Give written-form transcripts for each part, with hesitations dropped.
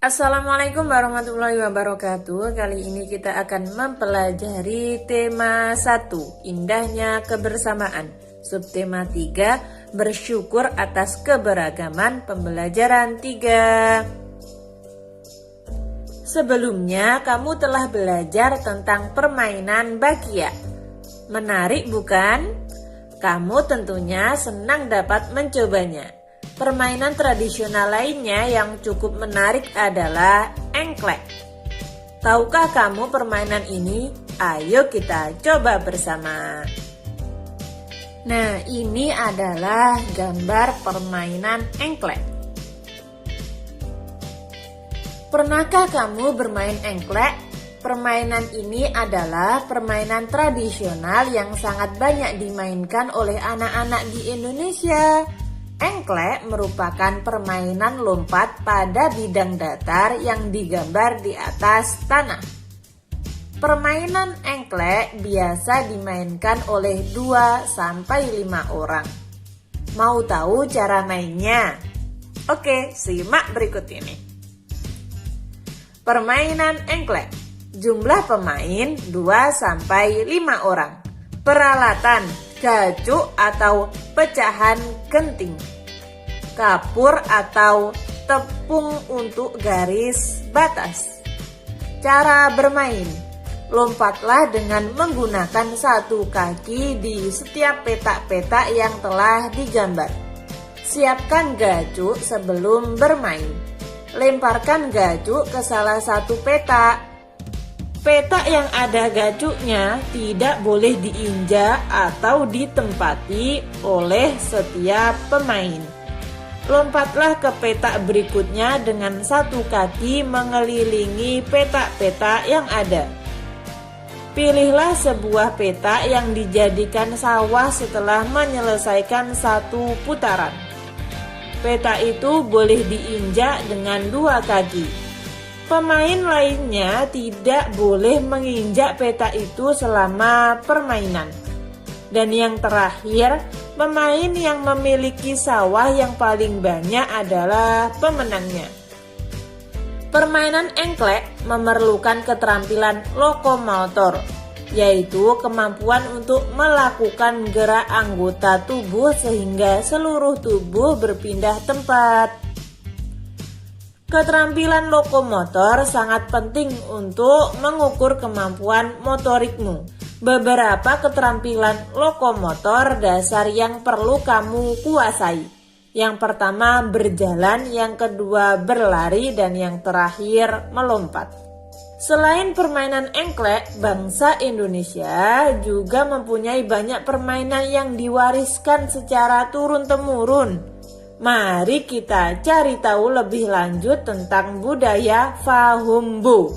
Assalamualaikum warahmatullahi wabarakatuh. Kali ini kita akan mempelajari tema 1, indahnya kebersamaan. Subtema 3, bersyukur atas keberagaman. Pembelajaran 3. Sebelumnya kamu telah belajar tentang permainan bakia. Menarik bukan? Kamu tentunya senang dapat mencobanya. Permainan tradisional lainnya yang cukup menarik adalah engklek. Tahukah kamu permainan ini? Ayo kita coba bersama. Nah, ini adalah gambar permainan engklek. Pernahkah kamu bermain engklek? Permainan ini adalah permainan tradisional yang sangat banyak dimainkan oleh anak-anak di Indonesia. Engklek merupakan permainan lompat pada bidang datar yang digambar di atas tanah. Permainan engklek biasa dimainkan oleh 2-5 orang. Mau tahu cara mainnya? Oke, simak berikut ini. Permainan engklek. Jumlah pemain 2-5 orang. Peralatan gacuk atau pecahan genting, kapur atau tepung untuk garis batas. Cara bermain: lompatlah dengan menggunakan satu kaki di setiap petak-petak yang telah digambar. Siapkan gacuk sebelum bermain. Lemparkan gacuk ke salah satu petak. Petak yang ada gacuknya tidak boleh diinjak atau ditempati oleh setiap pemain. Lompatlah ke petak berikutnya dengan satu kaki mengelilingi petak-petak yang ada. Pilihlah sebuah petak yang dijadikan sawah setelah menyelesaikan satu putaran. Petak itu boleh diinjak dengan dua kaki. Pemain lainnya tidak boleh menginjak petak itu selama permainan. Dan yang terakhir, pemain yang memiliki sawah yang paling banyak adalah pemenangnya. Permainan engklek memerlukan keterampilan lokomotor, yaitu kemampuan untuk melakukan gerak anggota tubuh sehingga seluruh tubuh berpindah tempat. Keterampilan lokomotor sangat penting untuk mengukur kemampuan motorikmu. Beberapa keterampilan lokomotor dasar yang perlu kamu kuasai. Yang pertama berjalan, yang kedua berlari, dan yang terakhir melompat. Selain permainan engklek, bangsa Indonesia juga mempunyai banyak permainan yang diwariskan secara turun-temurun. Mari kita cari tahu lebih lanjut tentang budaya Fahumbo,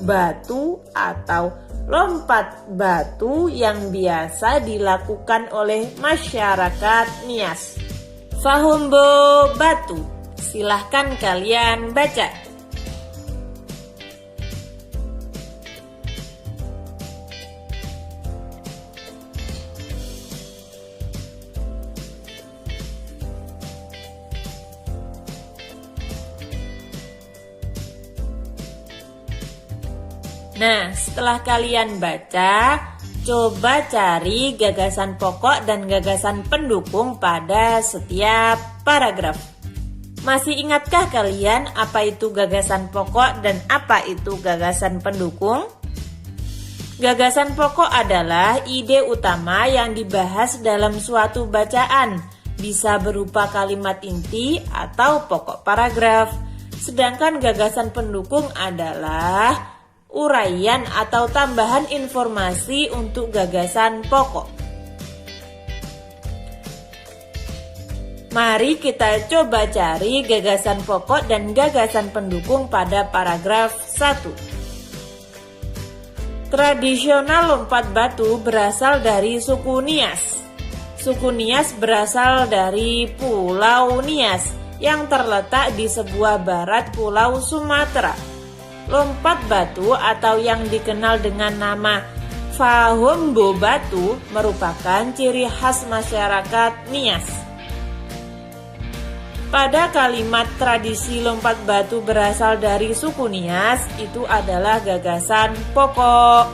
batu atau lompat batu yang biasa dilakukan oleh masyarakat Nias. Fahumbo batu, silahkan kalian baca. Nah, setelah kalian baca, coba cari gagasan pokok dan gagasan pendukung pada setiap paragraf. Masih ingatkah kalian apa itu gagasan pokok dan apa itu gagasan pendukung? Gagasan pokok adalah ide utama yang dibahas dalam suatu bacaan, bisa berupa kalimat inti atau pokok paragraf. Sedangkan gagasan pendukung adalah uraian atau tambahan informasi untuk gagasan pokok. Mari kita coba cari gagasan pokok dan gagasan pendukung pada paragraf 1. Tradisional lompat batu berasal dari suku Nias. Suku Nias berasal dari Pulau Nias yang terletak di sebelah barat Pulau Sumatera. Lompat batu atau yang dikenal dengan nama Fahumbo batu merupakan ciri khas masyarakat Nias. Pada kalimat tradisi lompat batu berasal dari suku Nias, itu adalah gagasan pokok.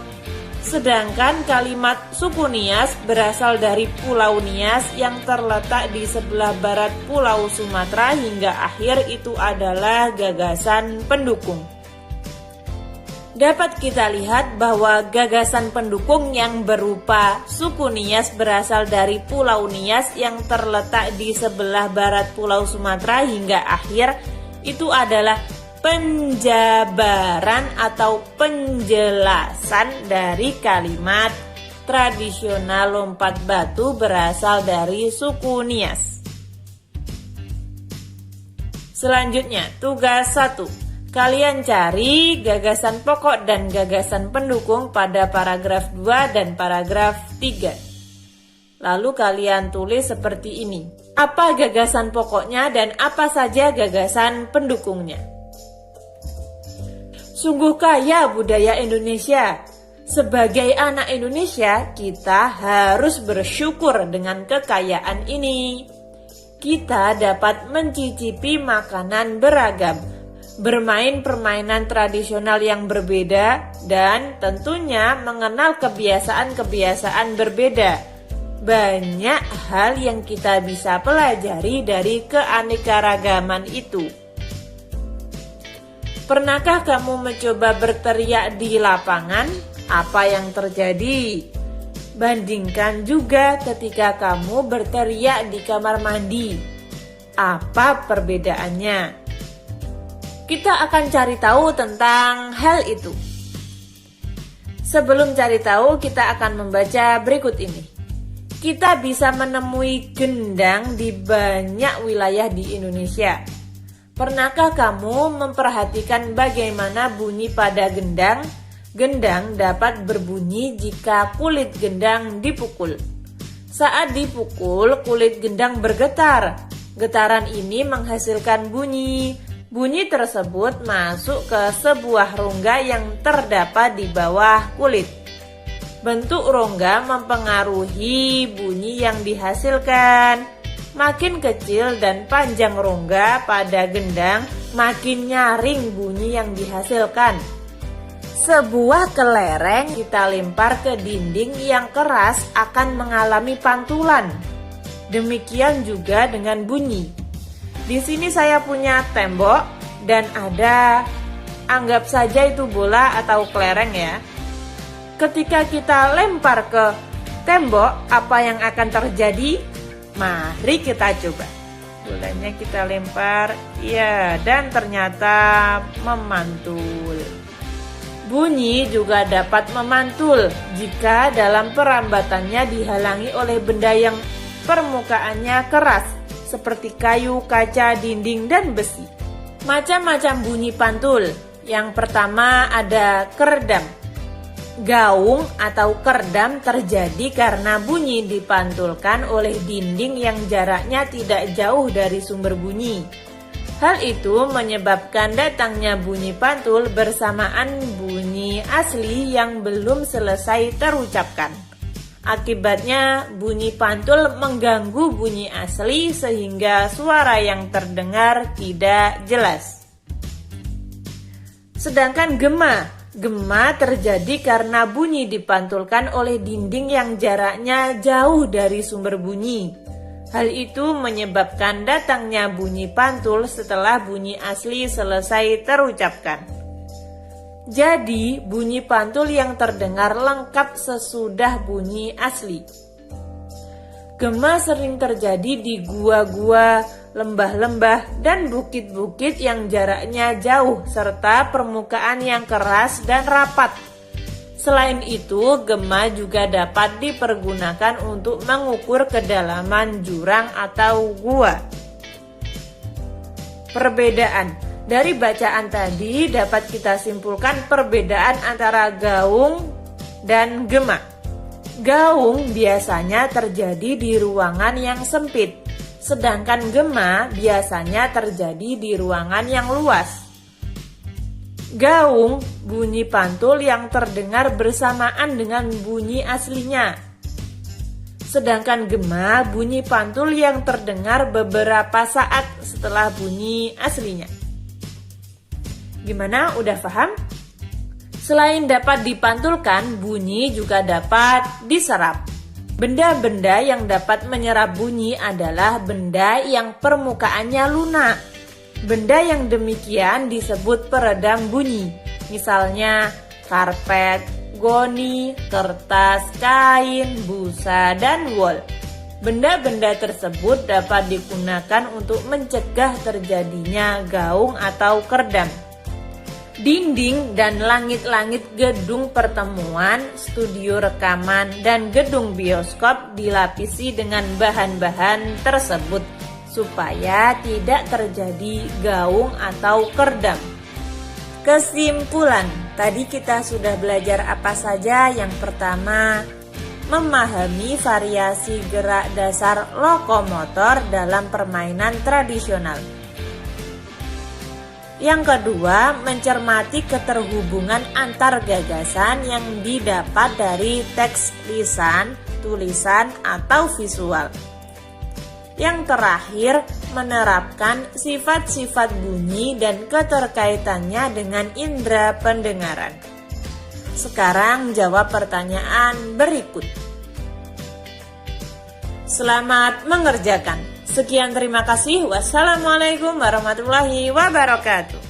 Sedangkan kalimat suku Nias berasal dari Pulau Nias yang terletak di sebelah barat Pulau Sumatera hingga akhir, itu adalah gagasan pendukung. Dapat kita lihat bahwa gagasan pendukung yang berupa suku Nias berasal dari Pulau Nias yang terletak di sebelah barat Pulau Sumatera hingga akhir, itu adalah penjabaran atau penjelasan dari kalimat tradisional lompat batu berasal dari suku Nias. Selanjutnya, tugas 1. Kalian cari gagasan pokok dan gagasan pendukung pada paragraf 2 dan paragraf 3. Lalu kalian tulis seperti ini. Apa gagasan pokoknya dan apa saja gagasan pendukungnya? Sungguh kaya budaya Indonesia. Sebagai anak Indonesia, kita harus bersyukur dengan kekayaan ini. Kita dapat mencicipi makanan beragam, bermain permainan tradisional yang berbeda, dan tentunya mengenal kebiasaan-kebiasaan berbeda. Banyak hal yang kita bisa pelajari dari keanekaragaman itu. Pernahkah kamu mencoba berteriak di lapangan? Apa yang terjadi? Bandingkan juga ketika kamu berteriak di kamar mandi. Apa perbedaannya? Kita akan cari tahu tentang hal itu. Sebelum cari tahu, kita akan membaca berikut ini. Kita bisa menemui gendang di banyak wilayah di Indonesia. Pernahkah kamu memperhatikan bagaimana bunyi pada gendang? Gendang dapat berbunyi jika kulit gendang dipukul. Saat dipukul, kulit gendang bergetar. Getaran ini menghasilkan bunyi. Bunyi tersebut masuk ke sebuah rongga yang terdapat di bawah kulit. Bentuk rongga mempengaruhi bunyi yang dihasilkan. Makin kecil dan panjang rongga pada gendang, makin nyaring bunyi yang dihasilkan. Sebuah kelereng kita lempar ke dinding yang keras akan mengalami pantulan. Demikian juga dengan bunyi. Di sini saya punya tembok dan ada, anggap saja itu bola atau kelereng ya. Ketika kita lempar ke tembok, apa yang akan terjadi? Mari kita coba. Bolanya kita lempar, ya, dan ternyata memantul. Bunyi juga dapat memantul jika dalam perambatannya dihalangi oleh benda yang permukaannya keras, seperti kayu, kaca, dinding, dan besi. Macam-macam bunyi pantul. Yang pertama ada keredam. Gaung atau keredam terjadi karena bunyi dipantulkan oleh dinding yang jaraknya tidak jauh dari sumber bunyi. Hal itu menyebabkan datangnya bunyi pantul bersamaan bunyi asli yang belum selesai terucapkan. Akibatnya bunyi pantul mengganggu bunyi asli sehingga suara yang terdengar tidak jelas. Sedangkan gema terjadi karena bunyi dipantulkan oleh dinding yang jaraknya jauh dari sumber bunyi. Hal itu menyebabkan datangnya bunyi pantul setelah bunyi asli selesai terucapkan. Jadi, bunyi pantul yang terdengar lengkap sesudah bunyi asli. Gema sering terjadi di gua-gua, lembah-lembah, dan bukit-bukit yang jaraknya jauh, serta permukaan yang keras dan rapat. Selain itu, gema juga dapat dipergunakan untuk mengukur kedalaman jurang atau gua. Perbedaan. Dari bacaan tadi dapat kita simpulkan perbedaan antara gaung dan gema. Gaung biasanya terjadi di ruangan yang sempit, sedangkan gema biasanya terjadi di ruangan yang luas. Gaung bunyi pantul yang terdengar bersamaan dengan bunyi aslinya. Sedangkan gema bunyi pantul yang terdengar beberapa saat setelah bunyi aslinya. Gimana, udah paham? Selain dapat dipantulkan, bunyi juga dapat diserap. Benda-benda yang dapat menyerap bunyi adalah benda yang permukaannya lunak. Benda yang demikian disebut peredam bunyi. Misalnya karpet, goni, kertas, kain, busa, dan wol. Benda-benda tersebut dapat digunakan untuk mencegah terjadinya gaung atau kerdam. Dinding dan langit-langit gedung pertemuan, studio rekaman, dan gedung bioskop dilapisi dengan bahan-bahan tersebut supaya tidak terjadi gaung atau kerdam. Kesimpulan, tadi kita sudah belajar apa saja? Yang pertama, memahami variasi gerak dasar lokomotor dalam permainan tradisional. Yang kedua, mencermati keterhubungan antar gagasan yang didapat dari teks lisan, tulisan, atau visual. Yang terakhir, menerapkan sifat-sifat bunyi dan keterkaitannya dengan indera pendengaran. Sekarang jawab pertanyaan berikut. Selamat mengerjakan. Sekian, terima kasih. Wassalamualaikum warahmatullahi wabarakatuh.